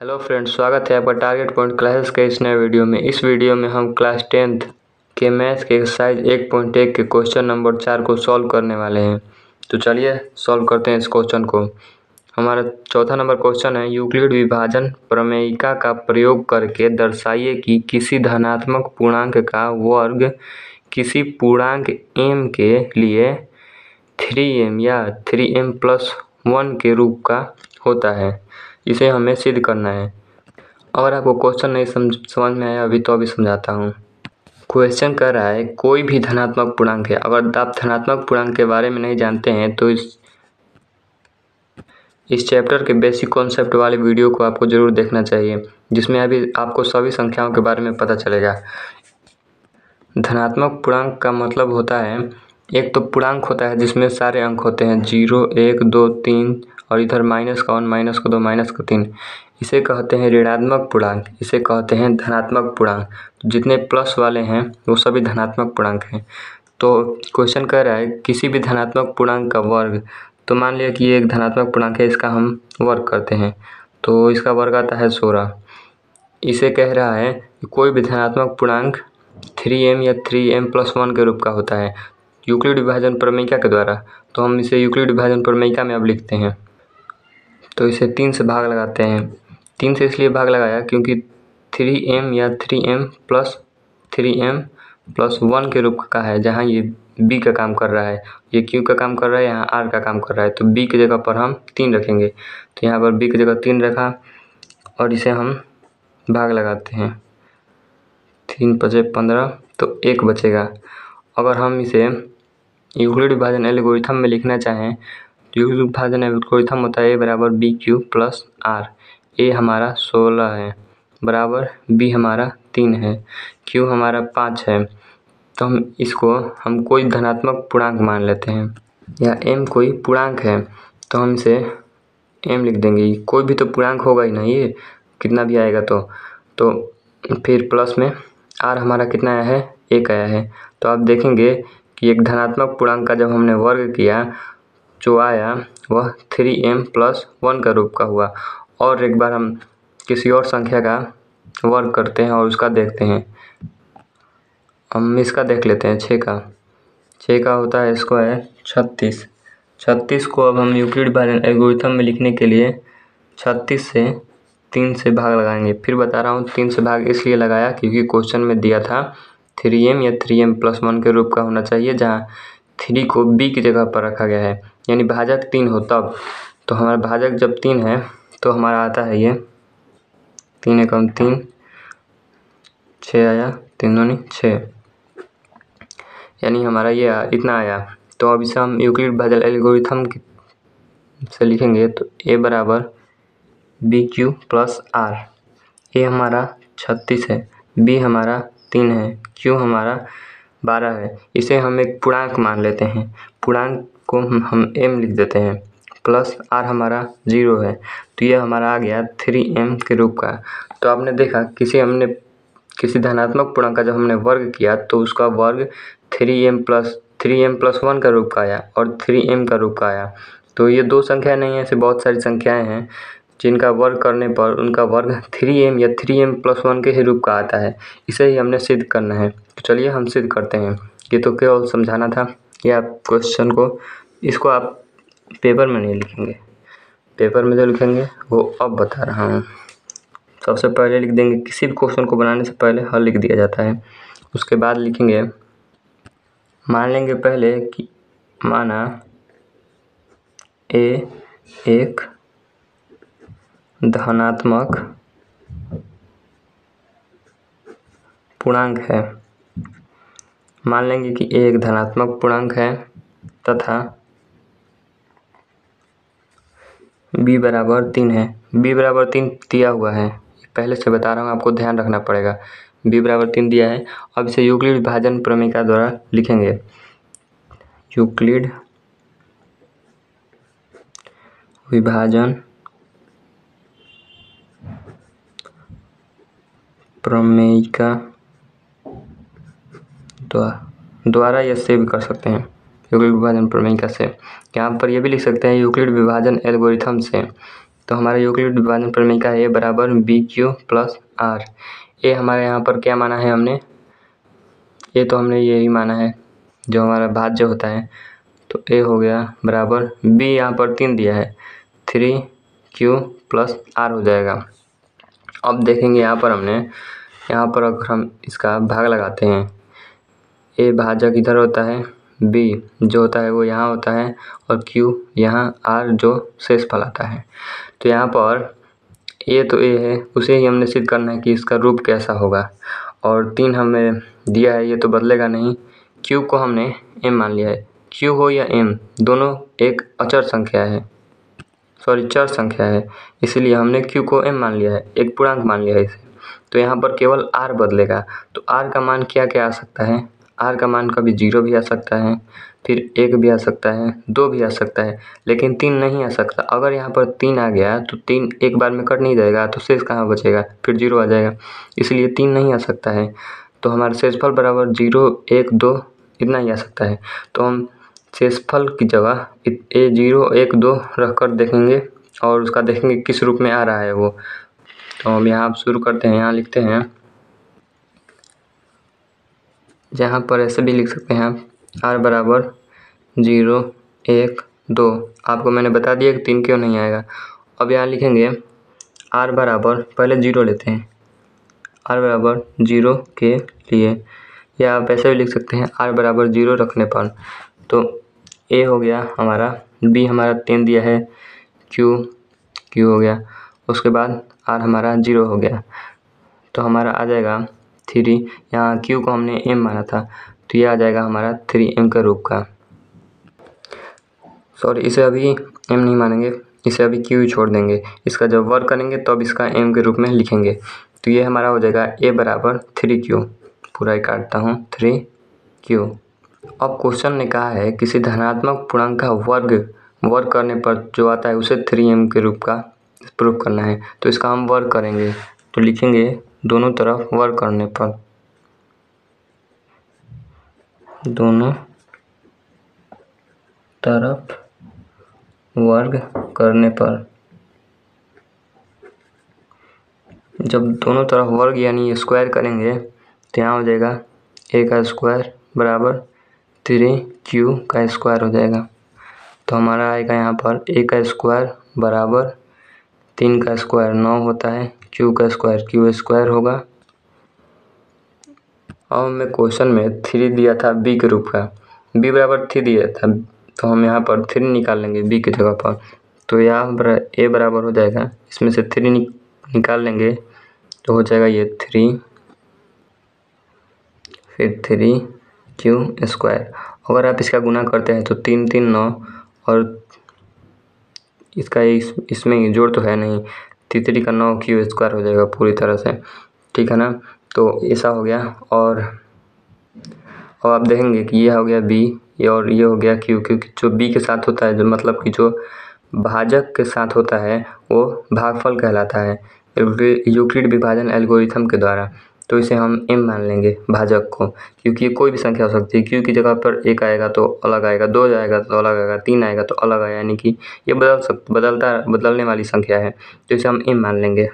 Hello friends, स्वागत है आपका टारगेट पॉइंट क्लासेस के इस नए वीडियो में। इस वीडियो में हम क्लास 10th के मैथ्स के एक्सरसाइज 1.1 के क्वेश्चन नंबर 4 को सॉल्व करने वाले हैं। तो चलिए सॉल्व करते हैं इस क्वेश्चन को। हमारा चौथा नंबर क्वेश्चन है, यूक्लिड विभाजन प्रमेयिका का प्रयोग करके दर्शाइए कि किसी धनात्मक पूर्णांक का वर्ग किसी पूर्णांक m के लिए 3m या 3m+1 के रूप का होता है। इसे हमें सिद्ध करना है। अगर आपको क्वेश्चन नहीं समझ में आया अभी तो अभी समझाता हूँ। क्वेश्चन कह रहा है कोई भी धनात्मक पूर्णांक है। अगर आप धनात्मक पूर्णांक के बारे में नहीं जानते हैं तो इस चैप्टर के बेसिक कॉन्सेप्ट वाले वीडियो को आपको ज़रूर देखना चाहिए, जिसमें अभी आपको सभी संख्याओं के बारे में पता चलेगा। धनात्मक पूर्णांक का मतलब होता है, एक तो पूर्णांक होता है जिसमें सारे अंक होते हैं 0, 1, 2, 3 और इधर -1, -2, -3। इसे कहते हैं ऋणात्मक पूर्णांक, इसे कहते हैं धनात्मक पूर्णांक। जितने प्लस वाले हैं वो सभी धनात्मक पूर्णांक हैं। तो क्वेश्चन कह रहा है किसी भी धनात्मक पूर्णांक का वर्ग। तो मान लिया कि ये एक धनात्मक पूर्णांक है, इसका हम वर्ग करते हैं तो इसका वर्ग आता है 16। इसे कह रहा है कि कोई भी धनात्मक पूर्णांक 3m या 3m+1 के रूप का होता है यूक्लिड विभाजन प्रमेयिका के द्वारा। तो हम इसे यूक्लिड विभाजन प्रमेयिका में अब लिखते हैं। तो इसे 3 से भाग लगाते हैं। 3 से इसलिए भाग लगाया क्योंकि 3m या 3m+1 के रूप का है, जहाँ ये b का काम कर रहा है, ये q का काम कर रहा है, यहाँ r का काम कर रहा है। तो b की जगह पर हम 3 रखेंगे। तो यहाँ पर b की जगह 3 रखा और इसे हम भाग लगाते हैं। 3 × 5 = 15, तो 1 बचेगा। अगर हम इसे यूक्लिड विभाजन एल्गोरिथम में लिखना चाहें तो यूक्लिड विभाजन एल्गोरिथम होता है a = bq + r। a हमारा 16 है बराबर b हमारा 3 है, q हमारा 5 है। तो हम कोई धनात्मक पूर्णांक मान लेते हैं, या m कोई पूर्णांक है तो हम इसे m लिख देंगे। कोई भी तो पूर्णांक होगा ही ना, ये कितना भी आएगा तो फिर प्लस में r हमारा कितना आया है, 1 आया है। तो आप देखेंगे कि एक धनात्मक पूर्णांक का जब हमने वर्ग किया जो आया वह 3m+1 का रूप का हुआ। और एक बार हम किसी और संख्या का वर्ग करते हैं और उसका देखते हैं। हम इसका देख लेते हैं 6 का। 6 का होता है स्क्वायर 36। 36 को अब हम यूक्लिड विभाजन एल्गोरिथम में लिखने के लिए 36 से 3 से भाग लगाएंगे। फिर बता रहा हूँ 3 से भाग इसलिए लगाया क्योंकि क्वेश्चन में दिया था 3m या 3m+1 के रूप का होना चाहिए, जहाँ 3 को b की जगह पर रखा गया है, यानी भाजक 3 हो तब। तो हमारा भाजक जब 3 है तो हमारा आता है ये 3 × 3 = 6 आया, 3 दूनी 6, यानी हमारा ये इतना आया। तो अब इसे हम यूक्लिड विभाजन एल्गोरिथम से लिखेंगे तो a = bq + r। a हमारा 36 है, b हमारा 3 है, q हमारा 12 है। इसे हम एक पूर्णांक मान लेते हैं। पूर्णांक को हम m लिख देते हैं, प्लस r हमारा 0 है। तो यह हमारा आ गया 3m के रूप का। तो आपने देखा किसी धनात्मक पूर्णांक का जब हमने वर्ग किया तो उसका वर्ग 3m+1 का रूप का आया और 3m का रूप का आया। तो ये दो संख्या नहीं है, ऐसे बहुत सारी संख्याएं हैं जिनका वर्ग करने पर उनका वर्ग 3m या 3m+1 के ही रूप का आता है। इसे ही हमने सिद्ध करना है। तो चलिए हम सिद्ध करते हैं। ये तो केवल समझाना था। ये आप क्वेश्चन को, इसको आप पेपर में नहीं लिखेंगे, पेपर में जो लिखेंगे वो अब बता रहा हूँ। सबसे पहले लिख देंगे, किसी भी क्वेश्चन को बनाने से पहले हल लिख दिया जाता है। उसके बाद लिखेंगे, मान लेंगे पहले कि माना a एक धनात्मक पूर्णांक है। मान लेंगे कि a एक धनात्मक पूर्णांक है तथा b = 3 है। b = 3 दिया हुआ है, पहले से बता रहा हूँ, आपको ध्यान रखना पड़ेगा। b = 3 दिया है। अब इसे यूक्लिड विभाजन प्रमेयिका द्वारा लिखेंगे। यूक्लिड विभाजन प्रमेयिका द्वारा या से भी कर सकते हैं, यूक्लिड विभाजन प्रमेयिका से। यहाँ पर ये भी लिख सकते हैं यूक्लिड विभाजन एल्गोरिथम से। तो हमारा यूक्लिड विभाजन प्रमेय का ए बराबर बी क्यू प्लस आर। ए हमारे यहाँ पर क्या माना है हमने, ये तो हमने यही माना है जो हमारा भाज्य होता है। तो ए हो गया बराबर बी, यहाँ पर 3 दिया है, 3q प्लस आर हो जाएगा। अब देखेंगे यहाँ पर अगर हम इसका भाग लगाते हैं, ए भाजक इधर होता है, बी जो होता है वो यहाँ होता है, और q यहाँ, आर जो शेषफल आता है। तो यहाँ पर ये तो ए है, उसे ही हमने सिद्ध करना है कि इसका रूप कैसा होगा। और 3 हमें दिया है, ये तो बदलेगा नहीं। q को हमने m मान लिया है। q हो या m, दोनों एक अचर संख्या है, चर संख्या है, इसलिए हमने q को m मान लिया है, एक पूर्णांक मान लिया है इसे। तो यहाँ पर केवल r बदलेगा। तो r का मान क्या क्या आ सकता है, r का मान कभी 0 भी आ सकता है, फिर 1 भी आ सकता है, 2 भी आ सकता है, लेकिन 3 नहीं आ सकता। अगर यहाँ पर 3 आ गया तो 3 एक बार में कट नहीं जाएगा, तो शेष कहाँ बचेगा, फिर 0 आ जाएगा, इसलिए 3 नहीं आ सकता है। तो हमारा शेषफल बराबर 0, 1, 2 इतना ही आ सकता है। तो हम शेषफल की जगह ए 0, 1, 2 रख कर देखेंगे और उसका देखेंगे किस रूप में आ रहा है वो। तो हम यहाँ शुरू करते हैं, यहाँ लिखते हैं, जहाँ पर ऐसे भी लिख सकते हैं आप, r बराबर 0, 1, 2। आपको मैंने बता दिया कि 3 क्यों नहीं आएगा। अब यहाँ लिखेंगे r बराबर, पहले 0 लेते हैं, r बराबर 0 के लिए, या आप ऐसे भी लिख सकते हैं r बराबर 0 रखने पर। तो a हो गया हमारा, b हमारा 3 दिया है, q हो गया, उसके बाद r हमारा 0 हो गया। तो हमारा आ जाएगा 3, यहाँ q को हमने m माना था, तो ये आ जाएगा हमारा 3m के रूप का। सॉरी, इसे अभी m नहीं मानेंगे, इसे अभी q छोड़ देंगे। इसका जब वर्क करेंगे तब तो इसका m के रूप में लिखेंगे। तो ये हमारा हो जाएगा a बराबर 3q, पूरा ही काटता हूँ, 3q। अब क्वेश्चन ने कहा है किसी धनात्मक पूर्णांक का वर्ग करने पर जो आता है उसे 3m के रूप का प्रूफ करना है। तो इसका हम वर्ग करेंगे, तो लिखेंगे दोनों तरफ वर्ग करने पर, दोनों तरफ वर्ग करने पर, जब दोनों तरफ वर्ग यानी स्क्वायर करेंगे तो यहाँ हो जाएगा a का स्क्वायर बराबर 3q का स्क्वायर हो जाएगा। तो हमारा आएगा यहाँ पर a का स्क्वायर बराबर 3 का स्क्वायर 9 होता है, q का स्क्वायर q स्क्वायर होगा। अब हमें क्वेश्चन में 3 दिया था b के रूप का, b बराबर 3 दिया था, तो हम यहाँ पर 3 निकाल लेंगे b की जगह पर। तो यहाँ a बराबर हो जाएगा, इसमें से 3 निकाल लेंगे तो हो जाएगा ये 3, फिर 3q स्क्वायर। अगर आप इसका गुना करते हैं तो 3 3 9, और इसका इसमें जोड़ तो है नहीं, 3 का 9q स्क्वायर हो जाएगा पूरी तरह से, ठीक है ना। तो ऐसा हो गया। और आप देखेंगे कि ये हो गया b, ये और ये हो गया q, क्योंकि जो b के साथ होता है, जो मतलब कि जो भाजक के साथ होता है वो भागफल कहलाता है यूक्लिड विभाजन एल्गोरिथम के द्वारा। तो इसे हम m मान लेंगे भाजक को, क्योंकि कोई भी संख्या हो सकती है। q की जगह पर 1 आएगा तो अलग आएगा, 2 आएगा तो अलग आएगा, 3 आएगा तो अलग आएगा, यानी कि ये बदलने वाली संख्या है। तो इसे हम m मान लेंगे।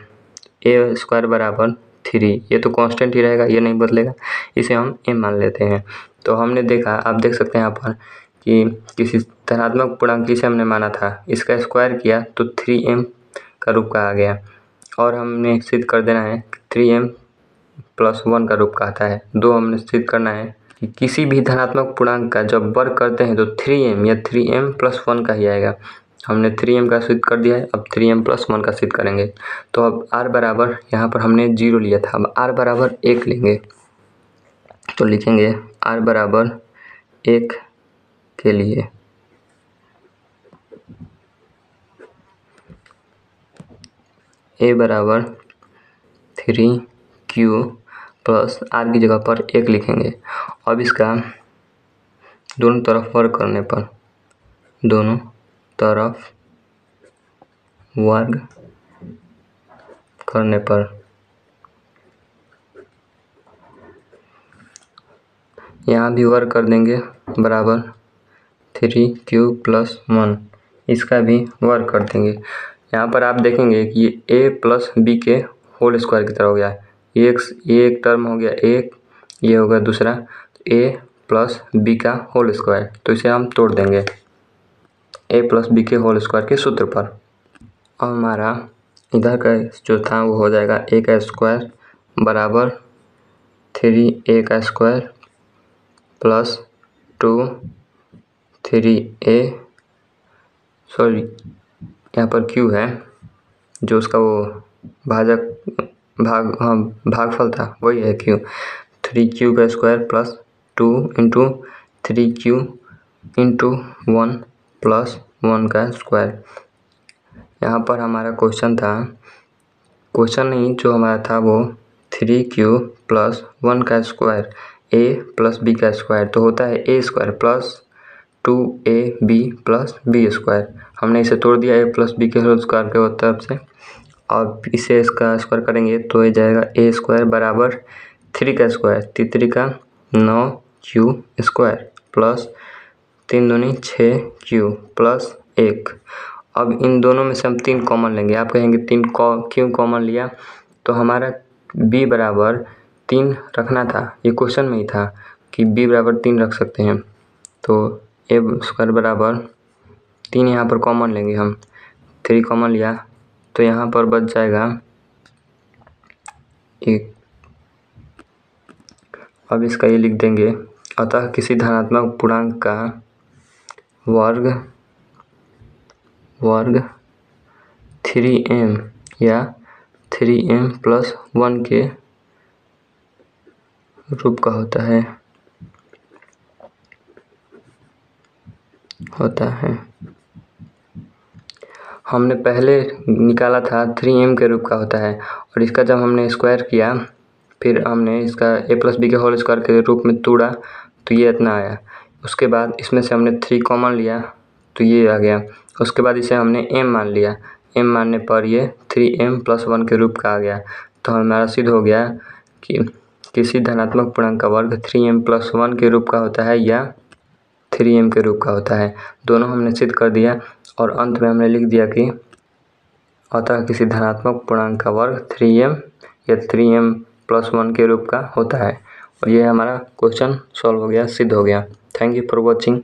a स्क्वायर बराबर 3, ये तो कांस्टेंट ही रहेगा, ये नहीं बदलेगा, इसे हम m मान लेते हैं। तो हमने देखा, आप देख सकते हैं यहाँ पर कि किसी धनात्मक पूर्णांक जिसे हमने माना था, इसका स्क्वायर किया तो 3m का रूप का आ गया। और हमने सिद्ध कर देना है 3m प्लस 1 का रूप का आता है। दो हमने सिद्ध करना है कि किसी भी धनात्मक पूर्णांक का जब वर्ग करते हैं तो 3m या 3m प्लस 1 का ही आएगा। हमने 3m का सिद्ध कर दिया है, अब 3m प्लस 1 का सिद्ध करेंगे। तो अब r बराबर, यहाँ पर हमने 0 लिया था, अब r बराबर 1 लेंगे। तो लिखेंगे r बराबर 1 के लिए a बराबर 3q प्लस r की जगह पर 1 लिखेंगे। अब इसका दोनों तरफ वर्ग करने पर, दोनों तरफ वर्ग करने पर यहाँ भी वर्ग कर देंगे, बराबर 3q प्लस 1, इसका भी वर्ग कर देंगे। यहाँ पर आप देखेंगे कि ये a प्लस बी के होल स्क्वायर की तरह हो गया। ये एक टर्म हो गया एक, ये होगा दूसरा a प्लस बी का होल स्क्वायर। तो इसे हम तोड़ देंगे a प्लस बी के होल स्क्वायर के सूत्र पर। अब हमारा इधर का जो था वो हो जाएगा a का स्क्वायर बराबर 3a का स्क्वायर प्लस 3a, सॉरी यहाँ पर q है जो उसका वो भागफल था वही है q। 3q का square plus 2 into 3q into 1 plus 1 का स्क्वायर। यहाँ पर हमारा क्वेश्चन नहीं जो हमारा था वो 3q प्लस 1 का स्क्वायर a प्लस b का स्क्वायर तो होता है a square plus 2ab plus b square. हमने इसे तोड़ दिया a प्लस b के होल स्क्वायर के तरफ से। अब इसे इसका स्क्वायर करेंगे तो ये जाएगा a स्क्वायर बराबर 3 का स्क्वायर 3 का 9q स्क्वायर प्लस 3 दूनी 6q प्लस 1। अब इन दोनों में से हम 3 कॉमन लेंगे। आप कहेंगे 3 क्यों कॉमन लिया, तो हमारा b बराबर 3 रखना था। ये क्वेश्चन में ही था कि b बराबर 3 रख सकते हैं, तो a स्क्वायर बराबर 3 यहाँ पर कॉमन लेंगे हम। 3 कॉमन लिया तो यहाँ पर बच जाएगा 1। अब इसका ये लिख देंगे, अतः किसी धनात्मक पूर्णांक का वर्ग 3m या 3m प्लस 1 के रूप का होता है। हमने पहले निकाला था 3m के रूप का होता है, और इसका जब हमने स्क्वायर किया फिर हमने इसका a प्लस बी के होल स्क्वायर के रूप में तोड़ा तो ये इतना आया। उसके बाद इसमें से हमने 3 कॉमन लिया तो ये आ गया। उसके बाद इसे हमने m मान लिया, m मानने पर ये 3m प्लस 1 के रूप का आ गया। तो हमारा सिद्ध हो गया कि किसी धनात्मक पूर्णांक का वर्ग 3m प्लस 1 के रूप का होता है या 3m के रूप का होता है। दोनों हमने सिद्ध कर दिया और अंत में हमने लिख दिया कि अतः किसी धनात्मक पूर्णांक का वर्ग 3m या 3m प्लस 1 के रूप का होता है। और ये हमारा क्वेश्चन सॉल्व हो गया, सिद्ध हो गया। Thank you for watching.